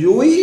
UAE,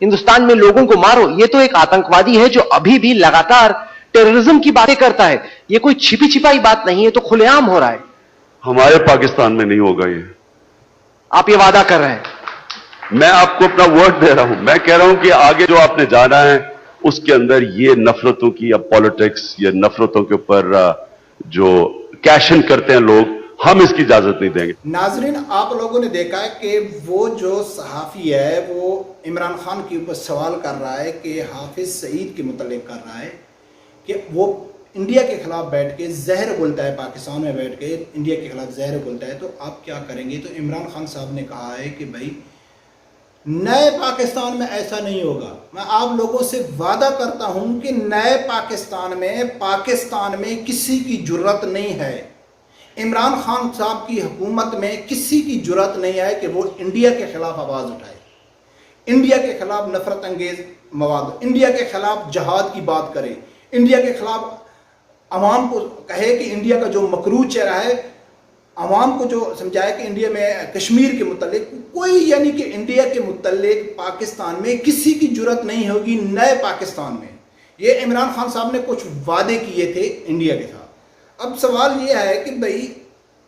Hindustan میں لوگوں کو مارو. یہ تو ایک آتنکوادی ہے جو ابھی بھی لگاتار ٹیررزم کی باتیں کرتا ہے. یہ کوئی چھپی چھپائی بات نہیں ہے, تو کھلے عام ہو رہا ہے. ہمارے پاکستان میں نہیں ہوگا یہ. آپ یہ وعدہ کر رہے ہیں. میں آپ کو اپنا ورڈ دے رہا ہوں. میں کہہ رہا ہوں کہ آگے جو آپ نے جانا ہے اس کے اندر یہ نفرتوں کی اب پالیٹکس یا نفرتوں کے اوپر جو کیشن کرتے ہیں لوگ, ہم اس کی اجازت نہیں دیں گے. ناظرین, آپ لوگوں نے دیکھا ہے کہ وہ جو صحافی ہے وہ عمران خان کے اوپر سوال کر رہا ہے کہ حافظ سعید کے متعلق کر رہا ہے کہ وہ انڈیا کے خلاف بیٹھ کے زہر گھولتا ہے, پاکستان میں بیٹھ کے انڈیا کے خلاف زہر گھولتا ہے, تو آپ کیا کریں گے؟ تو عمران خان صاحب نے کہا ہے کہ بھائی نئے پاکستان میں ایسا نہیں ہوگا. میں آپ لوگوں سے وعدہ کرتا ہوں کہ نئے پاکستان میں کسی کی جرت نہیں ہے, عمران خان صاحب کی حکومت میں کسی کی جرت نہیں ہے کہ وہ انڈیا کے خلاف آواز اٹھائے, انڈیا کے خلاف نفرت انگیز مواد, انڈیا کے خلاف جہاد کی بات کرے, انڈیا کے خلاف عوام کو کہے کہ انڈیا کا جو مکروہ چہرہ ہے, عوام کو جو سمجھائے کہ انڈیا میں کشمیر کے متعلق کوئی, یعنی کہ انڈیا کے متعلق پاکستان میں کسی کی جرت نہیں ہوگی نئے پاکستان میں. یہ عمران خان صاحب نے کچھ وعدے کیے تھے انڈیا کے ساتھ. اب سوال یہ ہے کہ بھئی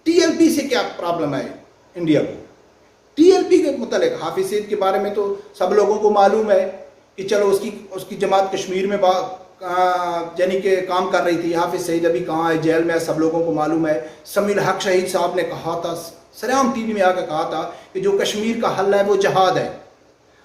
ٹی ایل پی سے کیا پرابلم ہے انڈیا کو؟ ٹی ایل پی کے متعلق حافظ سعید کے بارے میں تو سب لوگوں کو معلوم ہے کہ چلو اس کی جماعت کشمیر میں یعنی کہ کام کر رہی تھی. حافظ سعید ابھی کہاں ہے؟ جیل میں ہے, سب لوگوں کو معلوم ہے. سمیع الحق شہید صاحب نے کہا تھا, سرعام ٹی وی میں آ کے کہا تھا کہ جو کشمیر کا حل ہے وہ جہاد ہے.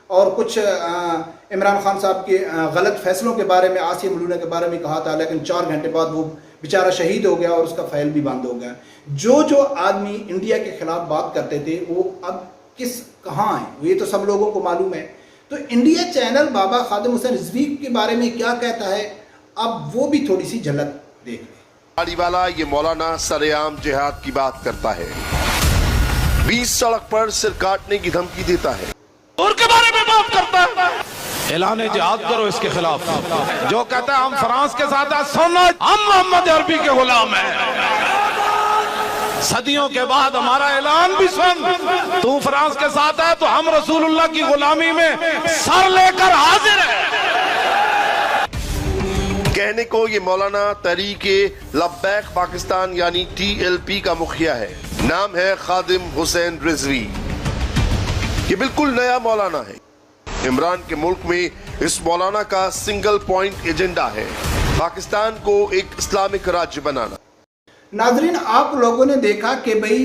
اور کچھ عمران خان صاحب کے غلط فیصلوں کے بارے میں, آسیہ ملونہ کے بارے میں کہا تھا, لیکن 4 گھنٹے بعد وہ بیچارہ شہید ہو گیا اور اس کا فائل بھی بند ہو گیا. جو آدمی انڈیا کے خلاف بات کرتے تھے وہ اب کہاں ہیں, یہ تو سب لوگوں کو معلوم ہے. تو انڈیا چینل بابا خادم حسین رضوی کے بارے میں کیا کہتا ہے, اب وہ بھی تھوڑی سی جھلک دیکھ لیں. گاڑی والا یہ مولانا سرعام جہاد کی بات کرتا ہے, 20 سڑک پر سر کاٹنے کی دھمکی دیتا ہے, اور کے بارے میں بات کرتا ہے. اعلان جہاد کرو اس کے خلاف. جو کہتا ہے ہم فرانس کے ساتھ ہیں, سنو ہم محمد عربی کے غلام ہیں. صدیوں کے بعد ہمارا اعلان بھی سن. تو فرانس کے ساتھ ہے تو ہم رسول اللہ کی غلامی میں سر لے کر حاضر ہیں. کہنے کو یہ مولانا تحریک لبیک پاکستان یعنی ٹی ایل پی کا مکھیا ہے. نام ہے خادم حسین رضوی. یہ بالکل نیا مولانا ہے. عمران کے ملک میں اس مولانا کا سنگل پوائنٹ ایجنڈا ہے, پاکستان کو ایک اسلامک راجیہ بنانا. ناظرین, آپ لوگوں نے دیکھا کہ بھئی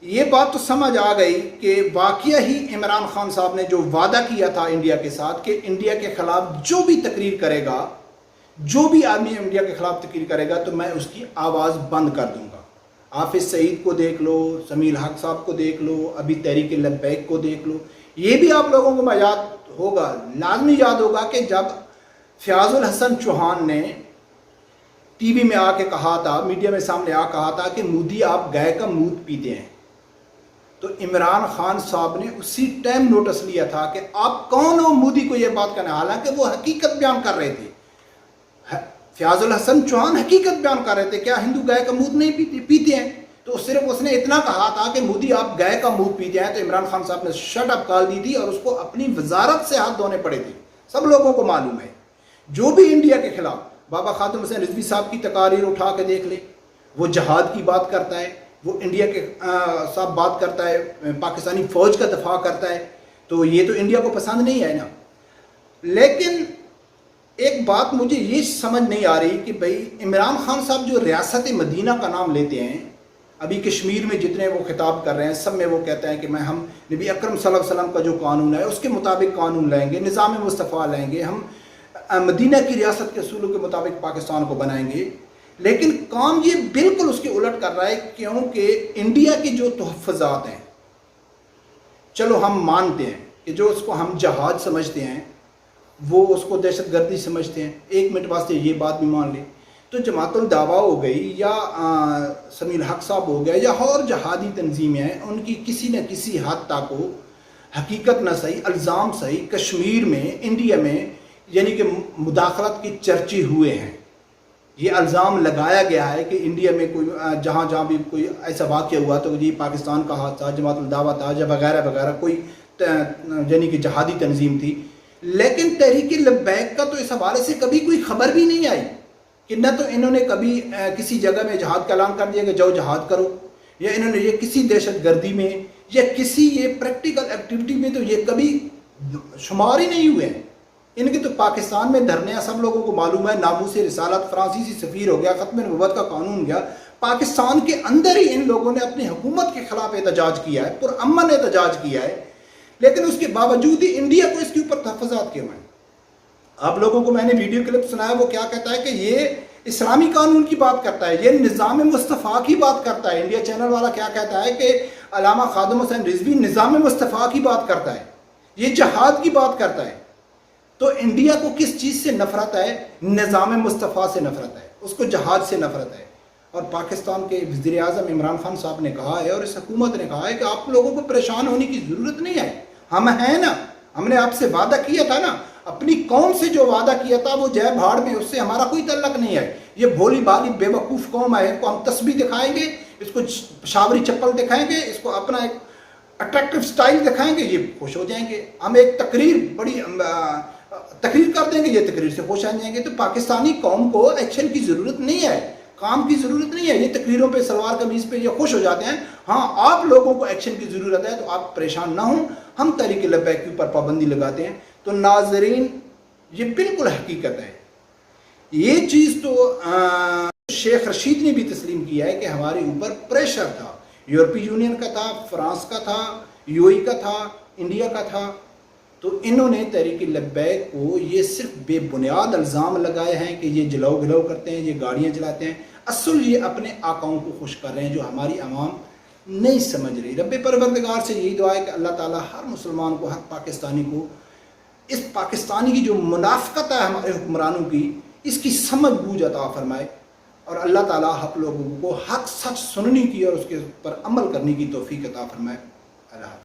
یہ بات تو سمجھ آ گئی کہ واقعہ ہی عمران خان صاحب نے جو وعدہ کیا تھا انڈیا کے ساتھ کہ انڈیا کے خلاف جو بھی تقریر کرے گا, جو بھی آدمی انڈیا کے خلاف تقریر کرے گا تو میں اس کی آواز بند کر دوں گا. حافظ سعید کو دیکھ لو, سمیع الحق صاحب کو دیکھ لو, ابھی تحریک لبیک کو دیکھ لو. یہ بھی آپ لوگوں کو یاد ہوگا, لازمی یاد ہوگا کہ جب فیاض الحسن چوہان نے ٹی وی میں آ کے کہا تھا, میڈیا میں سامنے آ کہا تھا کہ مودی آپ گائے کا مود پیتے ہیں, تو عمران خان صاحب نے اسی ٹائم نوٹس لیا تھا کہ آپ کون ہو مودی کو یہ بات کرنا. حالانکہ وہ حقیقت بیان کر رہے تھے. فیاض الحسن چوہان حقیقت بیان کر رہے تھے, کیا ہندو گائے کا مود نہیں پیتے ہیں؟ تو صرف اس نے اتنا کہا تھا کہ مودی آپ گائے کا مود پیتے ہیں, تو عمران خان صاحب نے شٹ اپ کال دی تھی اور اس کو اپنی وزارت سے ہاتھ دھونے پڑے تھے. سب لوگوں کو معلوم ہے. جو بھی انڈیا کے خلاف بابا خادم حسین رضوی صاحب کی تقاریر اٹھا کے دیکھ لے, وہ جہاد کی بات کرتا ہے, وہ انڈیا کے صاحب بات کرتا ہے, پاکستانی فوج کا دفاع کرتا ہے, تو یہ تو انڈیا کو پسند نہیں ہے نا. لیکن ایک بات مجھے یہ سمجھ نہیں آ رہی کہ بھئی عمران خان صاحب جو ریاست مدینہ کا نام لیتے ہیں, ابھی کشمیر میں جتنے وہ خطاب کر رہے ہیں سب میں وہ کہتے ہیں کہ ہم نبی اکرم صلی اللہ علیہ وسلم کا جو قانون ہے اس کے مطابق قانون لائیں گے, نظام مصطفیٰ لائیں گے, ہم مدینہ کی ریاست کے اصولوں کے مطابق پاکستان کو بنائیں گے. لیکن کام یہ بالکل اس کے الٹ کر رہا ہے, کیونکہ انڈیا کی جو تحفظات ہیں, چلو ہم مانتے ہیں کہ جو اس کو ہم جہاد سمجھتے ہیں وہ اس کو دہشت گردی سمجھتے ہیں, 1 منٹ واسطے یہ بات بھی مان لیں, تو جماعت الدعویٰ ہو گئی یا سمیع الحق صاحب ہو گیا یا اور جہادی تنظیمیں ہیں, ان کی کسی نہ کسی حد تک کو حقیقت نہ صحیح الزام صحیح کشمیر میں انڈیا میں یعنی کہ مداخلت کی چرچے ہوئے ہیں. یہ الزام لگایا گیا ہے کہ انڈیا میں کوئی جہاں بھی کوئی ایسا واقعہ ہوا تو یہ پاکستان کا ہاتھ تھا, جماعت الدعویٰ تھا یا وغیرہ وغیرہ, کوئی یعنی کہ جہادی تنظیم تھی. لیکن تحریک لبیک کا تو اس حوالے سے کبھی کوئی خبر بھی نہیں آئی کہ نہ تو انہوں نے کبھی کسی جگہ میں جہاد کا اعلان کر دیا کہ جاؤ جہاد کرو، یا انہوں نے یہ کسی دہشت گردی میں یا کسی یہ پریکٹیکل ایکٹیویٹی میں تو یہ کبھی شمار ہی نہیں ہوئے ہیں۔ ان کے تو پاکستان میں دھرنے سب لوگوں کو معلوم ہے، ناموس رسالت، فرانسیسی سفیر ہو گیا، ختم نبوت کا قانون گیا، پاکستان کے اندر ہی ان لوگوں نے اپنی حکومت کے خلاف احتجاج کیا ہے، پرامن احتجاج کیا ہے، لیکن اس کے باوجود ہی انڈیا کو اس کے اوپر تحفظات کیوں ہیں؟ آپ لوگوں کو میں نے ویڈیو کلپ سنایا، وہ کیا کہتا ہے کہ یہ اسلامی قانون کی بات کرتا ہے، یہ نظام مصطفیٰ کی بات کرتا ہے۔ انڈیا چینل والا کیا کہتا ہے کہ علامہ خادم حسین رضوی نظام مصطفیٰ کی بات کرتا ہے، یہ جہاد کی بات کرتا ہے۔ تو انڈیا کو کس چیز سے نفرت ہے؟ نظام مصطفیٰ سے نفرت ہے، اس کو جہاد سے نفرت ہے۔ اور پاکستان کے وزیر اعظم عمران خان صاحب نے کہا ہے اور اس حکومت نے کہا ہے کہ آپ لوگوں کو پریشان ہونے کی ضرورت نہیں ہے، ہم ہیں نا، ہم نے آپ سے وعدہ کیا تھا نا، اپنی قوم سے جو وعدہ کیا تھا وہ جے بھاڑ میں، اس سے ہمارا کوئی تعلق نہیں ہے۔ یہ بھولی بھالی بے وقوف قوم ہے، اس کو ہم تسبیح دکھائیں گے، اس کو پشاوری چپل دکھائیں گے، اس کو اپنا ایک اٹریکٹیو سٹائل دکھائیں گے، یہ خوش ہو جائیں گے۔ ہم ایک بڑی تقریر کر دیں گے، یہ تقریر سے خوش آ جائیں گے۔ تو پاکستانی قوم کو ایکشن کی ضرورت نہیں ہے، کام کی ضرورت نہیں ہے، یہ تقریروں پہ سلوار قمیض پہ یہ خوش ہو جاتے ہیں۔ ہاں آپ لوگوں کو ایکشن کی ضرورت ہے تو آپ پریشان نہ ہوں، ہم تحریک لبیک کے اوپر پابندی لگاتے ہیں۔ تو ناظرین یہ بالکل حقیقت ہے، یہ چیز تو شیخ رشید نے بھی تسلیم کیا ہے کہ ہمارے اوپر پریشر تھا، یورپی یونین کا تھا، فرانس کا تھا، یو اے کا تھا، انڈیا کا تھا۔ تو انہوں نے تحریک لبیک کو یہ صرف بے بنیاد الزام لگائے ہیں کہ یہ جلاؤ گلاؤ کرتے ہیں، یہ گاڑیاں جلاتے ہیں، اصل یہ اپنے آقاؤں کو خوش کر رہے ہیں جو ہماری عوام نہیں سمجھ رہی۔ رب پروردگار سے یہی دعا ہے کہ اللہ تعالیٰ ہر مسلمان کو، ہر پاکستانی کو اس پاکستانی کی جو منافقت ہے ہمارے حکمرانوں کی، اس کی سمجھ بوجھ عطا فرمائے، اور اللہ تعالیٰ حق لوگوں کو حق سچ سننے کی اور اس کے پر عمل کرنے کی توفیق عطا فرمائے۔ اللہ